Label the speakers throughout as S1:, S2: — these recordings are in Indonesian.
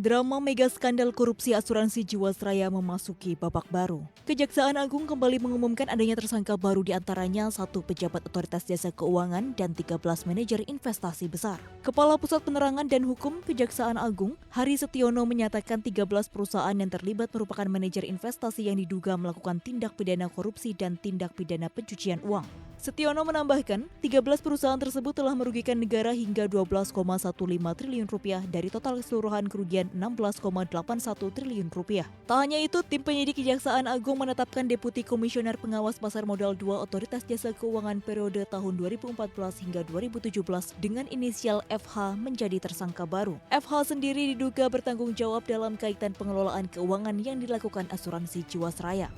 S1: Drama mega skandal korupsi asuransi Jiwasraya memasuki babak baru. Kejaksaan Agung kembali mengumumkan adanya tersangka baru diantaranya 1 pejabat otoritas jasa keuangan dan 13 manajer investasi besar. Kepala Pusat Penerangan dan Hukum Kejaksaan Agung, Hari Setiono menyatakan 13 perusahaan yang terlibat merupakan manajer investasi yang diduga melakukan tindak pidana korupsi dan tindak pidana pencucian uang. Setiono menambahkan, 13 perusahaan tersebut telah merugikan negara hingga 12,15 triliun rupiah dari total keseluruhan kerugian 16,81 triliun rupiah. Tak hanya itu, tim penyidik Kejaksaan Agung menetapkan Deputi Komisioner Pengawas Pasar Modal 2 Otoritas Jasa Keuangan periode tahun 2014 hingga 2017 dengan inisial FH menjadi tersangka baru. FH sendiri diduga bertanggung jawab dalam kaitan pengelolaan keuangan yang dilakukan asuransi Jiwasraya.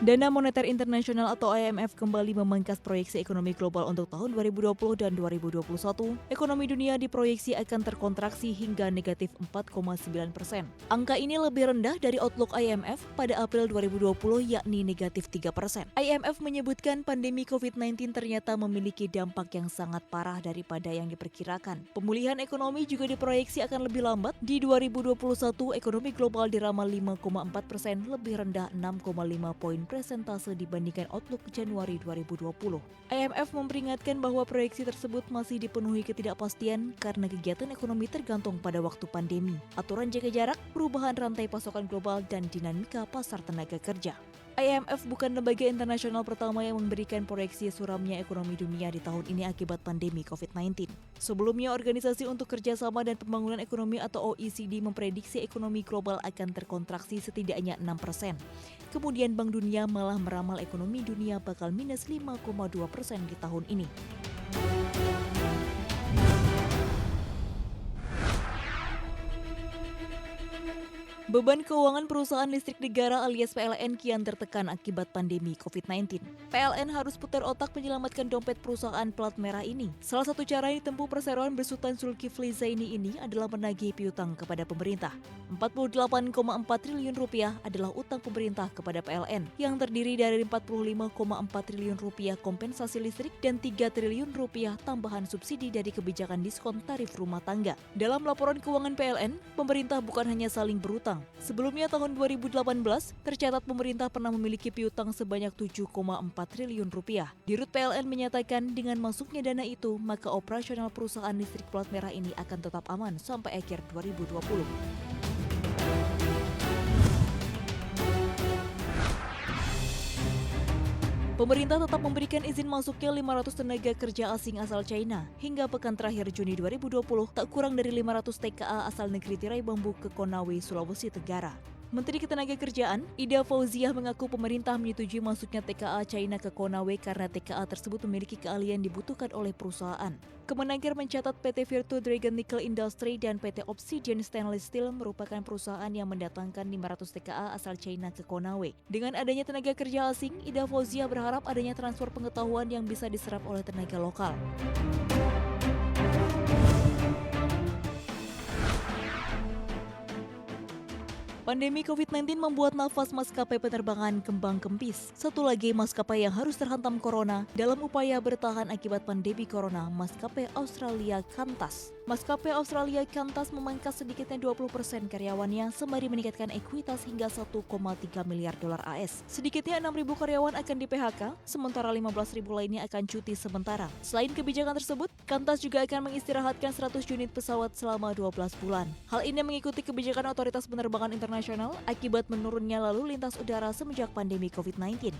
S1: Dana Moneter Internasional atau IMF kembali memangkas proyeksi ekonomi global untuk tahun 2020 dan 2021. Ekonomi dunia diproyeksi akan terkontraksi hingga negatif 4,9%. Angka ini lebih rendah dari outlook IMF pada April 2020 yakni negatif 3%. IMF menyebutkan pandemi COVID-19 ternyata memiliki dampak yang sangat parah daripada yang diperkirakan. Pemulihan ekonomi juga diproyeksi akan lebih lambat. Di 2021, ekonomi global diramal 5,4%, lebih rendah 6,5 poin persentase dibandingkan outlook Januari 2020. IMF memperingatkan bahwa proyeksi tersebut masih dipenuhi ketidakpastian karena kegiatan ekonomi tergantung pada waktu pandemi, aturan jaga jarak, perubahan rantai pasokan global, dan dinamika pasar tenaga kerja. IMF bukan lembaga internasional pertama yang memberikan proyeksi suramnya ekonomi dunia di tahun ini akibat pandemi COVID-19. Sebelumnya, Organisasi untuk Kerjasama dan Pembangunan Ekonomi atau OECD memprediksi ekonomi global akan terkontraksi setidaknya 6%. Kemudian Bank Dunia malah meramal ekonomi dunia bakal minus 5,2% di tahun ini. Beban keuangan perusahaan listrik negara alias PLN kian tertekan akibat pandemi COVID-19. PLN harus putar otak menyelamatkan dompet perusahaan plat merah ini. Salah satu cara yang ditempuh perseroan bersultan Zulkifli Zaini ini adalah menagih piutang kepada pemerintah. 48,4 triliun rupiah adalah utang pemerintah kepada PLN, yang terdiri dari 45,4 triliun rupiah kompensasi listrik dan 3 triliun rupiah tambahan subsidi dari kebijakan diskon tarif rumah tangga. Dalam laporan keuangan PLN, pemerintah bukan hanya saling berutang. Sebelumnya tahun 2018, tercatat pemerintah pernah memiliki piutang sebanyak 7,4 triliun rupiah. Dirut PLN menyatakan dengan masuknya dana itu, maka operasional perusahaan listrik plat merah ini akan tetap aman sampai akhir 2020. Pemerintah tetap memberikan izin masuknya 500 tenaga kerja asing asal China. Hingga pekan terakhir Juni 2020, tak kurang dari 500 TKA asal negeri tirai bambu ke Konawe, Sulawesi Tenggara. Menteri Ketenagakerjaan, Ida Fauziah mengaku pemerintah menyetujui masuknya TKA China ke Konawe karena TKA tersebut memiliki keahlian dibutuhkan oleh perusahaan. Kemenaker mencatat PT Virtu Dragon Nickel Industry dan PT Obsidian Stainless Steel merupakan perusahaan yang mendatangkan 500 TKA asal China ke Konawe. Dengan adanya tenaga kerja asing, Ida Fauziah berharap adanya transfer pengetahuan yang bisa diserap oleh tenaga lokal. Pandemi COVID-19 membuat nafas maskapai penerbangan kembang kempis. Satu lagi maskapai yang harus terhantam corona dalam upaya bertahan akibat pandemi corona, maskapai Australia Qantas. Maskapai Australia Qantas memangkas sedikitnya 20% karyawannya sembari meningkatkan ekuitas hingga 1,3 miliar dolar AS. Sedikitnya 6.000 karyawan akan di-PHK, sementara 15.000 lainnya akan cuti sementara. Selain kebijakan tersebut, Qantas juga akan mengistirahatkan 100 unit pesawat selama 12 bulan. Hal ini mengikuti kebijakan otoritas penerbangan internasional akibat menurunnya lalu lintas udara semenjak pandemi COVID-19.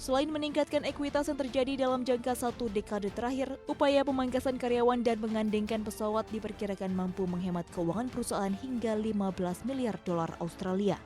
S1: Selain meningkatkan ekuitas yang terjadi dalam jangka 1 dekade terakhir, upaya pemangkasan karyawan dan mengandengkan pesawat diperkirakan mampu menghemat keuangan perusahaan hingga 15 miliar dolar Australia.